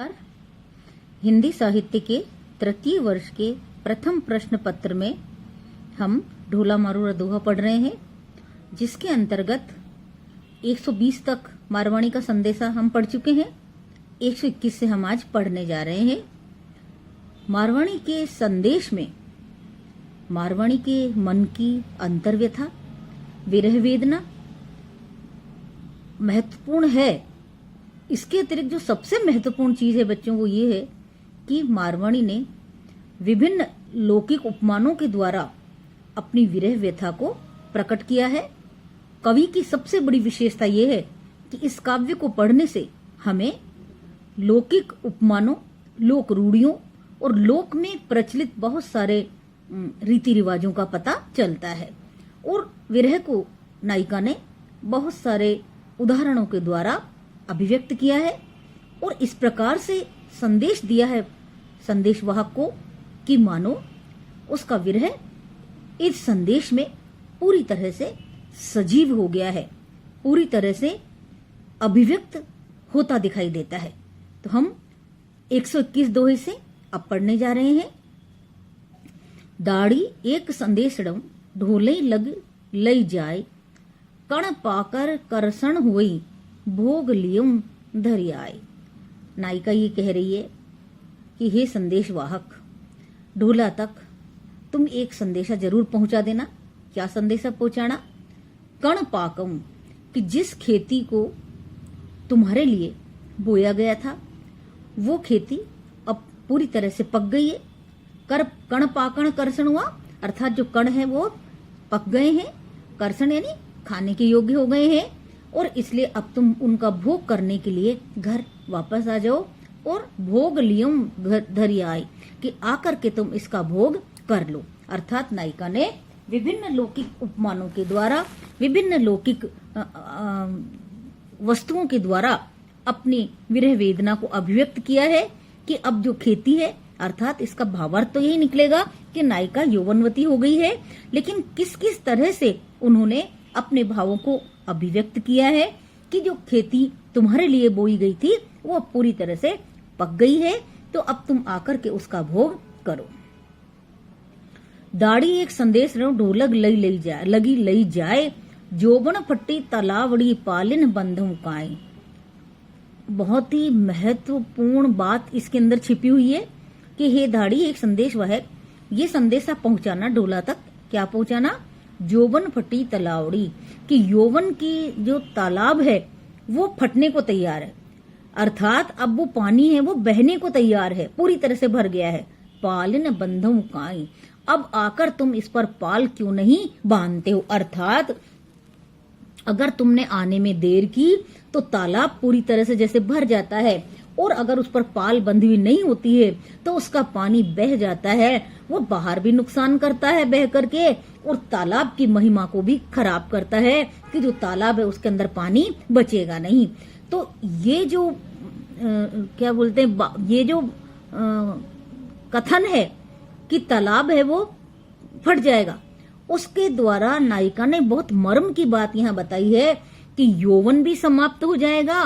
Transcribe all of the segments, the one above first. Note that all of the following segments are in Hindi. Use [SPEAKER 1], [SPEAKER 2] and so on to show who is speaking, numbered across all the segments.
[SPEAKER 1] और हिंदी साहित्य के तृतीय वर्ष के प्रथम प्रश्न पत्र में हम ढोला मारू दोहा पढ़ रहे हैं, जिसके अंतर्गत 120 तक मारवाणी का संदेशा हम पढ़ चुके हैं। 121 से हम आज पढ़ने जा रहे हैं। मारवाणी के संदेश में मारवाणी के मन की अंतर्व्यथा, विरह वेदना महत्वपूर्ण है। इसके अतिरिक्त जो सबसे महत्वपूर्ण चीज है बच्चों, वो ये है कि मारवाणी ने विभिन्न लौकिक उपमानों के द्वारा अपनी विरह व्यथा को प्रकट किया है। कवि की सबसे बड़ी विशेषता यह है कि इस काव्य को पढ़ने से हमें लौकिक उपमानों, लोक रूढ़ियों और लोक में प्रचलित बहुत सारे रीति रिवाजों का पता चलता है। और विरह को नायिका ने बहुत सारे उदाहरणों के द्वारा अभिव्यक्त किया है और इस प्रकार से संदेश दिया है संदेशवाहक को कि मानो उसका विरह इस संदेश में पूरी तरह से सजीव हो गया है, पूरी तरह से अभिव्यक्त होता दिखाई देता है। तो हम 121 दोहे से अब पढ़ने जा रहे हैं। दाढ़ी एक संदेशड़म ढोले लग लई जाए, कण पाकर करसण हुई भोग लियम धरि आए। नायिका ये कह रही है कि हे संदेशवाहक, ढोला तक तुम एक संदेशा जरूर पहुंचा देना। क्या संदेशा पहुंचाना? कण पाकम, कि जिस खेती को तुम्हारे लिए बोया गया था वो खेती अब पूरी तरह से पक गई है। कण पाकण करसण हुआ, अर्थात जो कण है वो पक गए हैं, करसण यानी खाने के योग्य हो गए हैं, और इसलिए अब तुम उनका भोग करने के लिए घर वापस आ जाओ। और भोग लियम धरि आए, कि आकर के तुम इसका भोग कर लो। अर्थात नायिका ने विभिन्न लौकिक उपमानों के द्वारा, विभिन्न लौकिक वस्तुओं के द्वारा अपनी विरह वेदना को अभिव्यक्त किया है कि अब जो खेती है, अर्थात इसका भावार्थ तो यही निकलेगा कि नायिका यौवनवती हो गई है, लेकिन किस किस तरह से उन्होंने अपने भावों को अभिव्यक्त किया है कि जो खेती तुम्हारे लिए बोई गई थी वो अब पूरी तरह से पक गई है, तो अब तुम आकर के उसका भोग करो। दाढ़ी एक संदेश ढोलक लगी लई जाए, जोबन फट्टी तलावड़ी पालिन बंधु काए। बहुत ही महत्वपूर्ण बात इसके अंदर छिपी हुई है कि हे दाढ़ी एक संदेश वह है, ये संदेशा पहुंचाना ढोला तक। क्या पहुंचाना? जोबन फटी तलावड़ी, कि यौवन की जो तालाब है वो फटने को तैयार है, अर्थात अब वो पानी है वो बहने को तैयार है, पूरी तरह से भर गया है। पालिन बंधम काई, अब आकर तुम इस पर पाल क्यों नहीं बांधते हो? अर्थात अगर तुमने आने में देर की तो तालाब पूरी तरह से जैसे भर जाता है, और अगर उस पर पाल बंधी हुई नहीं होती है तो उसका पानी बह जाता है, वो बाहर भी नुकसान करता है बह करके, और तालाब की महिमा को भी खराब करता है कि जो तालाब है उसके अंदर पानी बचेगा नहीं। तो ये जो क्या बोलते हैं, ये जो कथन है कि तालाब है वो फट जाएगा, उसके द्वारा नायिका ने बहुत मर्म की बात यहाँ बताई है कि यौवन भी समाप्त हो जाएगा,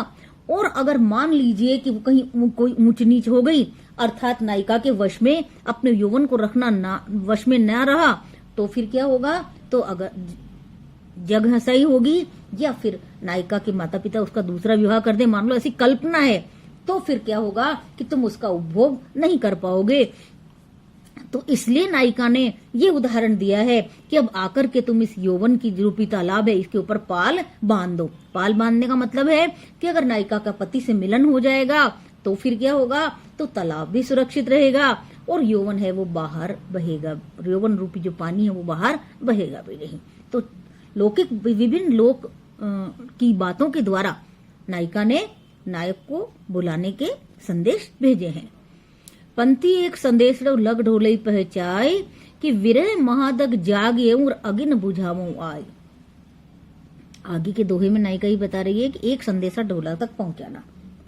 [SPEAKER 1] और अगर मान लीजिए कि कहीं कोई ऊंच नीच हो गई, अर्थात नायिका के वश में अपने यौवन को रखना वश में न रहा, तो फिर क्या होगा? तो अगर जग हंसाई होगी, या फिर नायिका के माता पिता उसका दूसरा विवाह कर दे, मान लो ऐसी कल्पना है, तो फिर क्या होगा कि तुम उसका उपभोग नहीं कर पाओगे। तो इसलिए नायिका ने ये उदाहरण दिया है कि अब आकर के तुम इस यौवन की रूपी तालाब है इसके ऊपर पाल बांध दो। पाल बांधने का मतलब है कि अगर नायिका का पति से मिलन हो जाएगा तो फिर क्या होगा? तो तालाब भी सुरक्षित रहेगा और यौवन है वो बाहर बहेगा, यौवन रूपी जो पानी है वो बाहर बहेगा भी नहीं। तो लौकिक विभिन्न लोक की बातों के द्वारा नायिका ने नायक को बुलाने के संदेश भेजे हैं। पंथी एक संदेश लग ढोलई पहचाए, कि विरह महादग जागे और अगिन बुझावो आए। आगे के दोहे में नायिका ही बता रही है कि एक संदेशा ढोला तक पहुंचाना।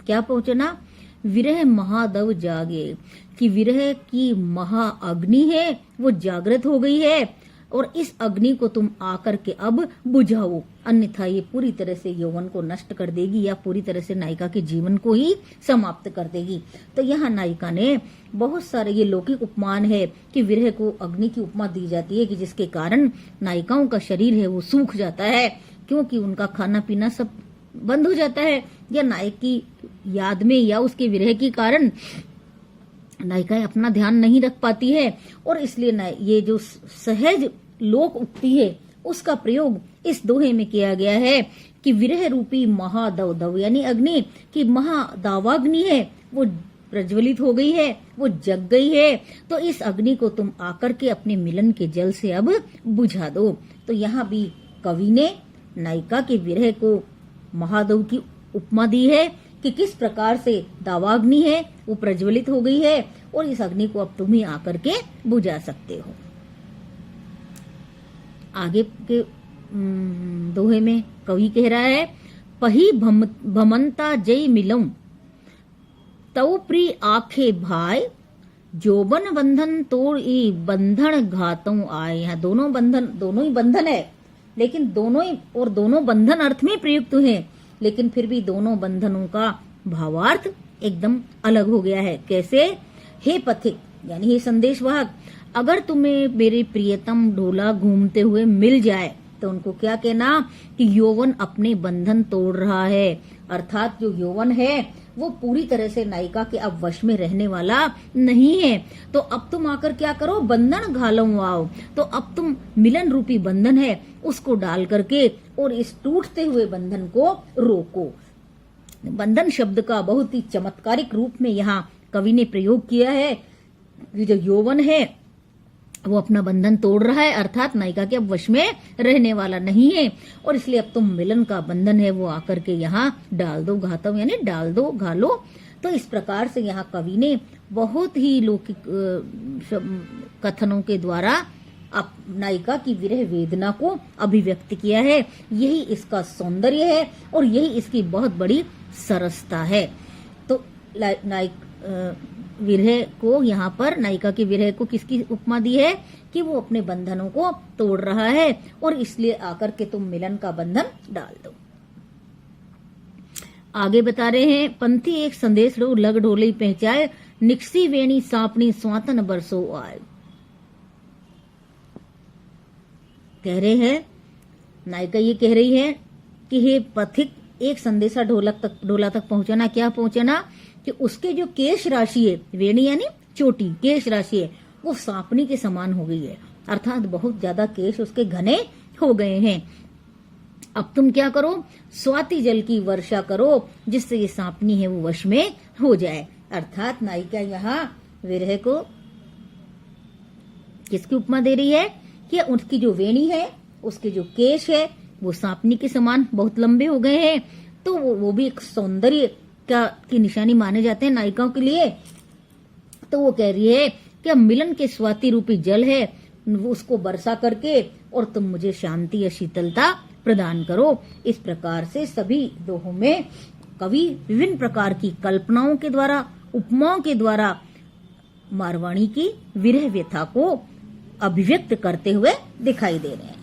[SPEAKER 1] क्या पहुंचना? विरह महादव जागे, कि विरह की महाअग्नि है वो जागृत हो गई है, और इस अग्नि को तुम आकर के अब बुझाओ, अन्यथा ये पूरी तरह से यौवन को नष्ट कर देगी या पूरी तरह से नायिका के जीवन को ही समाप्त कर देगी। तो यहाँ नायिका ने बहुत सारे, ये लौकिक उपमान है कि विरह को अग्नि की उपमा दी जाती है कि जिसके कारण नायिकाओं का शरीर है वो सूख जाता है, क्योंकि उनका खाना पीना सब बंद हो जाता है, या नायक की याद में या उसके विरह के कारण नायिका अपना ध्यान नहीं रख पाती है। और इसलिए ये जो सहज लोक उक्ति है उसका प्रयोग इस दोहे में किया गया है कि विरह रूपी महादवदव यानी अग्नि की महादावाग्नि है वो प्रज्वलित हो गई है, वो जग गई है, तो इस अग्नि को तुम आकर के अपने मिलन के जल से अब बुझा दो। तो यहाँ भी कवि ने नायिका के विरह को महादव की उपमा दी है कि किस प्रकार से दावाग्नि है वो प्रज्वलित हो गई है और इस अग्नि को अब तुम ही आकर के बुझा सकते हो। आगे के दोहे में कवि कह रहा है, पही भमंता जय मिलऊं तव प्री आखे भाई, जोबन बंधन तोड़ ई बंधन घातों आए। यहाँ दोनों ही बंधन है, लेकिन दोनों बंधन अर्थ में प्रयुक्त हैं, लेकिन फिर भी दोनों बंधनों का भावार्थ एकदम अलग हो गया है। कैसे? हे पथिक यानी हे संदेशवाहक, अगर तुम्हें मेरे प्रियतम ढोला घूमते हुए मिल जाए तो उनको क्या कहना कि यौवन अपने बंधन तोड़ रहा है, अर्थात जो यौवन है वो पूरी तरह से नायिका के अब वश में रहने वाला नहीं है। तो अब तुम आकर क्या करो, बंधन घालो आओ। तो अब तुम मिलन रूपी बंधन है उसको डाल करके और इस टूटते हुए बंधन को रोको। बंधन शब्द का बहुत ही चमत्कारिक रूप में यहाँ कवि ने प्रयोग किया है कि जो यौवन है वो अपना बंधन तोड़ रहा है, अर्थात नायिका के अब वश में रहने वाला नहीं है, और इसलिए अब तुम मिलन का बंधन है वो आकर के यहाँ डाल दो, घातव यानी डाल दो, घालो। तो इस प्रकार से यहाँ कवि ने बहुत ही लौकिक कथनों के द्वारा नायिका की विरह वेदना को अभिव्यक्त किया है। यही इसका सौंदर्य है और यही इसकी बहुत बड़ी सरसता है। तो विरह को यहाँ पर नायिका की विरह को किसकी उपमा दी है कि वो अपने बंधनों को तोड़ रहा है और इसलिए आकर के तुम मिलन का बंधन डाल दो। आगे बता रहे हैं, पंथी एक संदेश लो लग ढोले पहचाए, निकसी वेणी सांपनी स्वातन बरसो आए। कह रहे हैं, नायिका ये कह रही है कि हे पथिक, एक संदेशा ढोला तक पहुंचाना। क्या पहुंचाना? कि उसके जो केश राशि है, वेणी यानी चोटी, केश राशि है वो सांपनी के समान हो गई है, अर्थात बहुत ज्यादा केश उसके घने हो गए हैं। अब तुम क्या करो, स्वाति जल की वर्षा करो जिससे ये सांपनी है वो वश में हो जाए। अर्थात नायिका यहाँ विरह को किसकी उपमा दे रही है कि उसकी जो वेणी है, उसके जो केश है वो सांपनी के समान बहुत लंबे हो गए हैं, तो वो भी एक सौंदर्य की निशानी माने जाते हैं नायिकाओं के लिए। तो वो कह रही है कि मिलन के स्वाति रूपी जल है वो उसको बरसा करके और तुम मुझे शांति या शीतलता प्रदान करो। इस प्रकार से सभी दोहों में कवि विभिन्न प्रकार की कल्पनाओं के द्वारा, उपमाओं के द्वारा मारवाणी की विरह व्यथा को अभिव्यक्त करते हुए दिखाई दे रहे हैं।